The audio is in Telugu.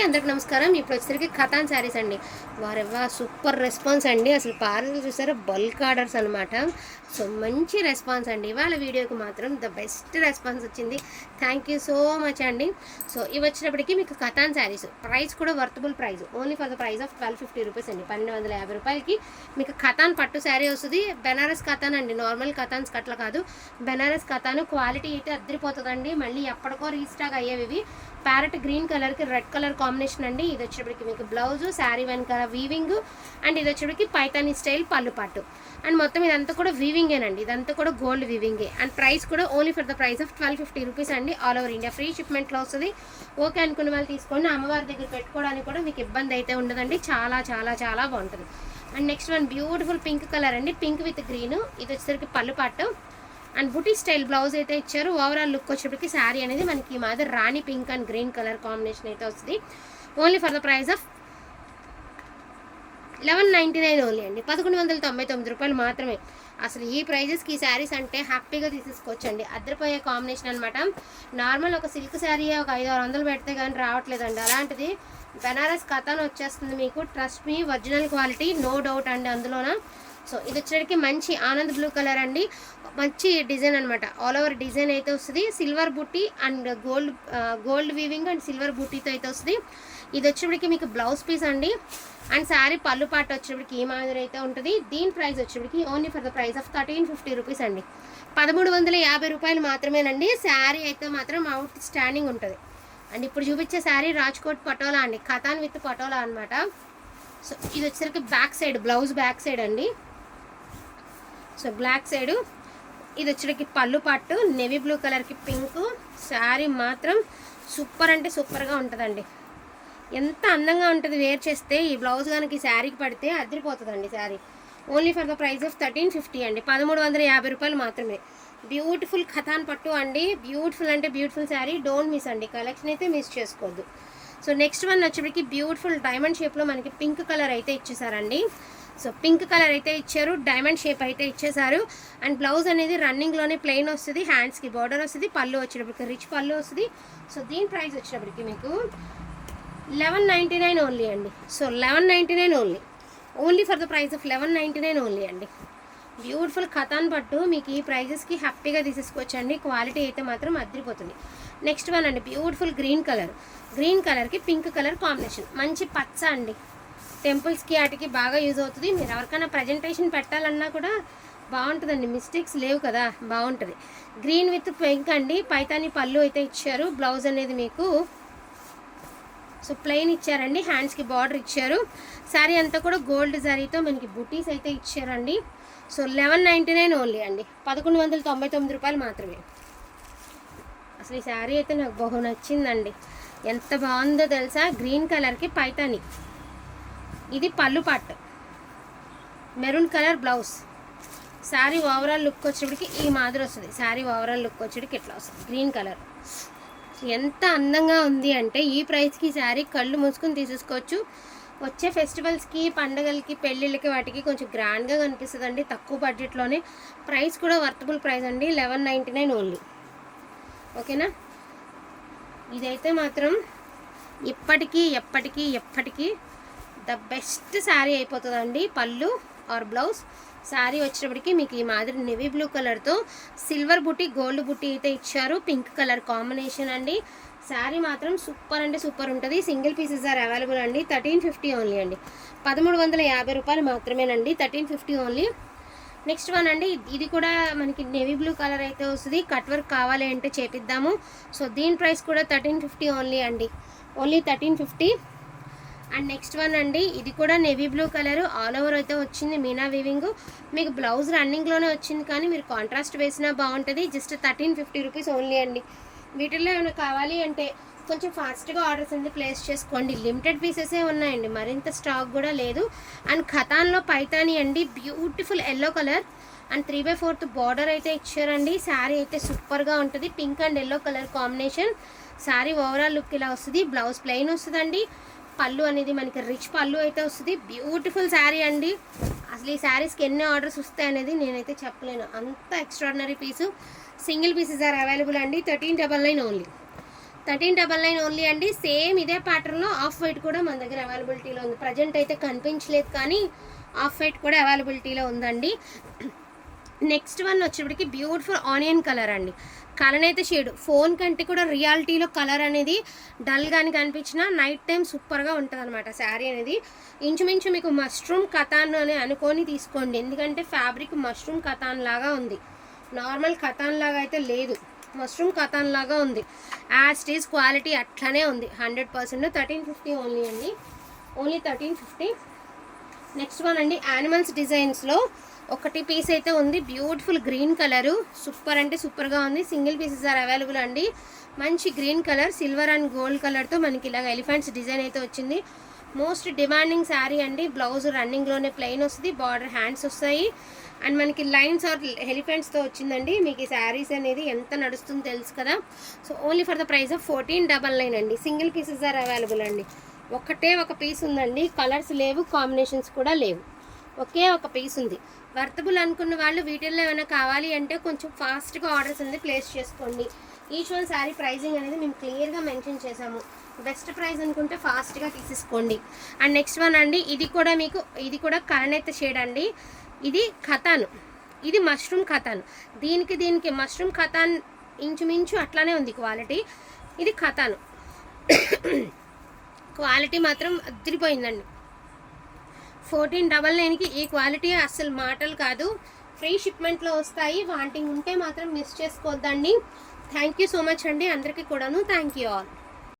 అందరికి నమస్కారం. ఇప్పుడు వచ్చేసరికి ఖతాన్ శారీస్ అండి. వారెవ్వా సూపర్ రెస్పాన్స్ అండి. అసలు పార్సల్ చూసారా, బల్క్ ఆర్డర్స్ అనమాట. సో మంచి రెస్పాన్స్ అండి. ఇవాళ వీడియోకి మాత్రం ద బెస్ట్ రెస్పాన్స్ వచ్చింది. థ్యాంక్ యూ సో మచ్ అండి. సో ఇవి వచ్చినప్పటికీ మీకు ఖతాన్ శారీస్ ప్రైస్ కూడా worthable price, only for the price of 1250 rupees అండి. 1250 రూపాయలకి మీకు ఖతాన్ పట్టు శారీ వస్తుంది. బెనారస్ ఖతాన్ అండి, నార్మల్ ఖతాన్స్ కట్ల కాదు, బెనారస్ ఖతాన్. క్వాలిటీ అయితే అద్దరిపోతుందండి. మళ్ళీ ఎప్పటికో రీస్టాక్ అయ్యేవి ఇవి. ప్యారెట్ గ్రీన్ కలర్కి రెడ్ కలర్ కాంబినేషన్ అండి. ఇది వచ్చేప్పటికి మీకు బ్లౌజు, శారీ వెనకాల వీవింగ్, అండ్ ఇది వచ్చేప్పటికి పైతానీ స్టైల్ పళ్ళు పాటు. అండ్ మొత్తం ఇదంతా కూడా వీవింగేనండి, ఇదంతా కూడా గోల్డ్ వీవింగే. అండ్ ప్రైస్ కూడా only for the price of 1250 rupees అండి. ఆల్ ఓవర్ ఇండియా ఫ్రీ షిప్మెంట్లో వస్తుంది. ఓకే అనుకున్న వాళ్ళు తీసుకోండి. అమ్మవారి దగ్గర పెట్టుకోవడానికి కూడా మీకు ఇబ్బంది అయితే ఉండదండి. చాలా చాలా చాలా బాగుంటుంది. And next one beautiful pink colour అండి, పింక్ విత్ గ్రీన్. ఇది వచ్చేసరికి పళ్ళు పాటు అండ్ బుటీ స్టైల్ బ్లౌజ్ అయితే ఇచ్చారు. ఓవరాల్ లుక్ వచ్చేప్పటికి శారీ అనేది మనకి ఈ మాదిరి rani pink and green colour combination అయితే వస్తుంది. Only for the price of 1199 only అండి. 1199 రూపాయలు మాత్రమే. అసలు ఈ ప్రైజెస్కి ఈ శారీస్ అంటే హ్యాపీగా తీసేసుకోవచ్చండి. అద్దరిపోయే కాంబినేషన్ అనమాట. నార్మల్ ఒక సిల్క్ శారీ ఒక 500-600 పెడితే కానీ రావట్లేదండి. అలాంటిది బెనారస్ ఖతాన్ వచ్చేస్తుంది మీకు. Trust me, original quality, no doubt అండి అందులోన. సో ఇది వచ్చేటికి మంచి ఆనంద్ బ్లూ కలర్ అండి. మంచి డిజైన్ అనమాట. ఆల్ ఓవర్ డిజైన్ అయితే వస్తుంది. సిల్వర్ బుట్టి and gold weaving and silver బుట్టీతో అయితే వస్తుంది. ఇది వచ్చేప్పటికి మీకు బ్లౌజ్ పీస్ అండి. అండ్ శారీ పళ్ళు పాట వచ్చేప్పటికి ఈ మాదిరి అయితే ఉంటుంది. దీని ప్రైస్ వచ్చేప్పటికి only for the price of 1350 rupees అండి. 1350 రూపాయలు మాత్రమేనండి. శారీ అయితే మాత్రం అవుట్ స్టాండింగ్ ఉంటుంది. అండ్ ఇప్పుడు చూపించే శారీ రాజ్కోట్ పటోలా అండి, ఖతాన్ విత్ పటోలా అనమాట. సో ఇది వచ్చేసరికి back side, blouse back side అండి. సో బ్లాక్ సైడు ఇది వచ్చేటికి పళ్ళు పట్టు, నేవీ బ్లూ కలర్కి పింక్. శారీ మాత్రం సూపర్ అంటే సూపర్గా ఉంటుందండి. ఎంత అందంగా ఉంటుంది వేర్ చేస్తే. ఈ బ్లౌజ్ కనుక ఈ శారీకి పడితే అదిరిపోతుందండి sari. Only for the price of 1350 అండి. 1350 రూపాయలు మాత్రమే. బ్యూటిఫుల్ ఖతాన్ పట్టు అండి. బ్యూటిఫుల్ అంటే బ్యూటిఫుల్ శారీ. డోంట్ మిస్ అండి, కలెక్షన్ అయితే మిస్ చేసుకోవద్దు. సో నెక్స్ట్ వన్ వచ్చేప్పటికి బ్యూటిఫుల్ డైమండ్ షేప్లో మనకి పింక్ కలర్ అయితే ఇచ్చేసారండి. సో పింక్ కలర్ అయితే ఇచ్చారు, డైమండ్ షేప్ అయితే ఇచ్చేసారు. అండ్ బ్లౌజ్ అనేది రన్నింగ్లోనే ప్లెయిన్ వస్తుంది, హ్యాండ్స్కి బార్డర్ వస్తుంది, పళ్ళు వచ్చేటప్పటికి రిచ్ పళ్ళు వస్తుంది. సో దీని ప్రైస్ వచ్చేటప్పటికి మీకు 1199 ఓన్లీ అండి. So 1199 only for the price of 1199 only అండి. బ్యూటిఫుల్ ఖతాన్ పట్టు మీకు ఈ ప్రైజెస్కి హ్యాపీగా తీసేసుకోవచ్చండి. క్వాలిటీ అయితే మాత్రం అదిరిపోతుంది. నెక్స్ట్ వన్ అండి, బ్యూటిఫుల్ గ్రీన్ కలర్, గ్రీన్ కలర్కి పింక్ కలర్ కాంబినేషన్. మంచి పచ్చ అండి. టెంపుల్స్కి వాటికి బాగా యూజ్ అవుతుంది. మీరు ఎవరికైనా ప్రజెంటేషన్ పెట్టాలన్నా కూడా బాగుంటుందండి, మిస్టేక్స్ లేవు కదా, బాగుంటుంది. గ్రీన్ విత్ పింక్ అండి. పైతాని పళ్ళు అయితే ఇచ్చారు. బ్లౌజ్ అనేది మీకు సో ప్లెయిన్ ఇచ్చారండి, హ్యాండ్స్కి బార్డర్ ఇచ్చారు. శారీ అంతా కూడా గోల్డ్ జరీతో మనకి బుటీస్ అయితే ఇచ్చారండి. సో 1199 ఓన్లీ అండి. 1199 రూపాయలు మాత్రమే. అసలు ఈ శారీ అయితే నాకు బహు నచ్చిందండి. ఎంత బాగుందో తెలుసా. గ్రీన్ కలర్కి పైతాని, ఇది పళ్ళు పాట్, maroon colour blouse. Sari overall look వచ్చేటికి ఈ మాదిరి వస్తుంది. శారీ ఓవరాల్ లుక్ వచ్చేటికి ఇట్లా వస్తుంది, గ్రీన్ కలర్. ఎంత అందంగా ఉంది అంటే ఈ ప్రైస్కి శారీ కళ్ళు మూసుకొని తీసేసుకోవచ్చు. వచ్చే ఫెస్టివల్స్కి, పండుగలకి, పెళ్ళిళ్ళకి వాటికి కొంచెం గ్రాండ్గా కనిపిస్తుందండి, తక్కువ బడ్జెట్లోనే. ప్రైస్ కూడా వర్తబుల్ ప్రైస్ అండి, 1199 ఓన్లీ. ఓకేనా. ఇదైతే మాత్రం ఇప్పటికీ ఎప్పటికీ ఎప్పటికీ ద బెస్ట్ శారీ అయిపోతుందండి. పళ్ళు ఆర్ బ్లౌజ్. శారీ వచ్చేటప్పటికి మీకు ఈ మాదిరి నేవీ బ్లూ కలర్తో సిల్వర్ బుట్టి, గోల్డ్ బుట్టి అయితే ఇచ్చారు. పింక్ కలర్ కాంబినేషన్ అండి. శారీ మాత్రం సూపర్ అంటే సూపర్ ఉంటుంది. సింగిల్ పీసెస్ ఆర్ అవైలబుల్ అండి. 1350 ఓన్లీ అండి. 1350 రూపాయలు మాత్రమేనండి. 1350 ఓన్లీ. నెక్స్ట్ వన్ అండి, ఇది కూడా మనకి నేవీ బ్లూ కలర్ అయితే వస్తుంది. కట్ వర్క్ కావాలి అంటే చేపిద్దాము. సో దీని ప్రైస్ కూడా 1350 ఓన్లీ అండి. ఓన్లీ 1350. అండ్ నెక్స్ట్ వన్ అండి, ఇది కూడా navy blue colour, all over అయితే వచ్చింది మీనా వీవింగ్. మీకు బ్లౌజ్ రన్నింగ్లోనే వచ్చింది, కానీ మీరు కాంట్రాస్ట్ వేసినా బాగుంటుంది. జస్ట్ 1350 రూపీస్ ఓన్లీ అండి. వీటిల్లో ఏమైనా కావాలి అంటే కొంచెం ఫాస్ట్గా ఆర్డర్స్ అనేది ప్లేస్ చేసుకోండి. లిమిటెడ్ పీసెసే ఉన్నాయండి, మరింత స్టాక్ కూడా లేదు. అండ్ ఖతాన్లో పైతాని అండి, beautiful yellow colour and 3/4 border అయితే ఇచ్చారండి. శారీ అయితే సూపర్గా ఉంటుంది. Pink and yellow colour combination. Sari overall look ఇలా వస్తుంది. బ్లౌజ్ ప్లెయిన్ వస్తుందండి. పళ్ళు అనేది మనకి రిచ్ పళ్ళు అయితే వస్తుంది. బ్యూటిఫుల్ శారీ అండి. అసలు ఈ శారీస్కి ఎన్ని ఆర్డర్స్ వస్తాయి అనేది నేనైతే చెప్పలేను, అంత extraordinary piece. Single pieces are available అండి. 1399 ఓన్లీ. 1399 ఓన్లీ అండి. సేమ్ ఇదే ప్యాటర్న్లో ఆఫ్ వైట్ కూడా మన దగ్గర అవైలబిలిటీలో ఉంది. ప్రజెంట్ అయితే కనిపించలేదు కానీ ఆఫ్ వైట్ కూడా అవైలబిలిటీలో ఉందండి. నెక్స్ట్ వన్ వచ్చేప్పటికి బ్యూటిఫుల్ ఆనియన్ కలర్ అండి. కలర్ అయితే షేడ్ ఫోన్ కంటే కూడా రియాలిటీలో కలర్ అనేది డల్ కానీ కనిపించినా నైట్ టైం సూపర్గా ఉంటుంది అనమాట శారీ అనేది. ఇంచుమించు మీకు మష్రూమ్ కథాన్ అని అనుకొని తీసుకోండి, ఎందుకంటే ఫ్యాబ్రిక్ మష్రూమ్ కథాన్ లాగా ఉంది. నార్మల్ కథాన్ లాగా అయితే లేదు, మష్రూమ్ కథాన్ లాగా ఉంది. యాజ్ ఇట్ ఈజ్ క్వాలిటీ అట్లానే ఉంది 100%. 1350 ఓన్లీ అండి, ఓన్లీ 1350. నెక్స్ట్ వన్ అండి యానిమల్స్ డిజైన్స్లో ఒకటి పీస్ అయితే ఉంది. బ్యూటిఫుల్ గ్రీన్ కలరు, సూపర్ అంటే సూపర్గా ఉంది. సింగిల్ పీసెస్ ఆర్ అవైలబుల్ అండి. మంచి green colour, silver and gold కలర్తో మనకి ఇలాగ ఎలిఫెంట్స్ డిజైన్ అయితే వచ్చింది. మోస్ట్ డిమాండింగ్ శారీ అండి. బ్లౌజ్ రన్నింగ్లోనే ప్లెయిన్ వస్తుంది, బార్డర్ హ్యాండ్స్ వస్తాయి అండ్ మనకి లైన్స్ ఆర్ ఎలిఫెంట్స్తో వచ్చిందండి. మీకు ఈ శారీస్ అనేది ఎంత నడుస్తుందో తెలుసు కదా. So only for the price of 1499 అండి. సింగిల్ పీసెస్ ఆర్ అవైలబుల్ అండి. ఒకటే ఒక పీస్ ఉందండి, కలర్స్ లేవు, కాంబినేషన్స్ కూడా లేవు, ఒకే ఒక పీస్ ఉంది. వర్తబుల్ అనుకున్న వాళ్ళు వీటిల్లో ఏమైనా కావాలి అంటే కొంచెం ఫాస్ట్గా ఆర్డర్స్ అనేది ప్లేస్ చేసుకోండి. ఈచ్ వన్ శారీ ప్రైజింగ్ అనేది మేము క్లియర్గా మెన్షన్ చేసాము. బెస్ట్ ప్రైస్ అనుకుంటే ఫాస్ట్గా తీసేసుకోండి. అండ్ నెక్స్ట్ వన్ అండి, ఇది కూడా మీకు ఇది కూడా కలనెత్త షేడ్ అండి. ఇది ఖతాన్, ఇది మష్రూమ్ ఖతాన్. దీనికి మష్రూమ్ ఖతాన్ ఇంచుమించు అట్లానే ఉంది క్వాలిటీ. ఇది ఖతాన్ క్వాలిటీ మాత్రం అదిరిపోయిందండి. 1499కి ఈ క్వాలిటీ అస్సలు మాటలు కాదు. ఫ్రీ షిప్మెంట్లో వస్తాయి. వాంటింగ్ ఉంటే మాత్రం మిస్ చేసుకోవద్దండి. థ్యాంక్ యూ సో మచ్ అండి అందరికీ కూడాను. Thank you all.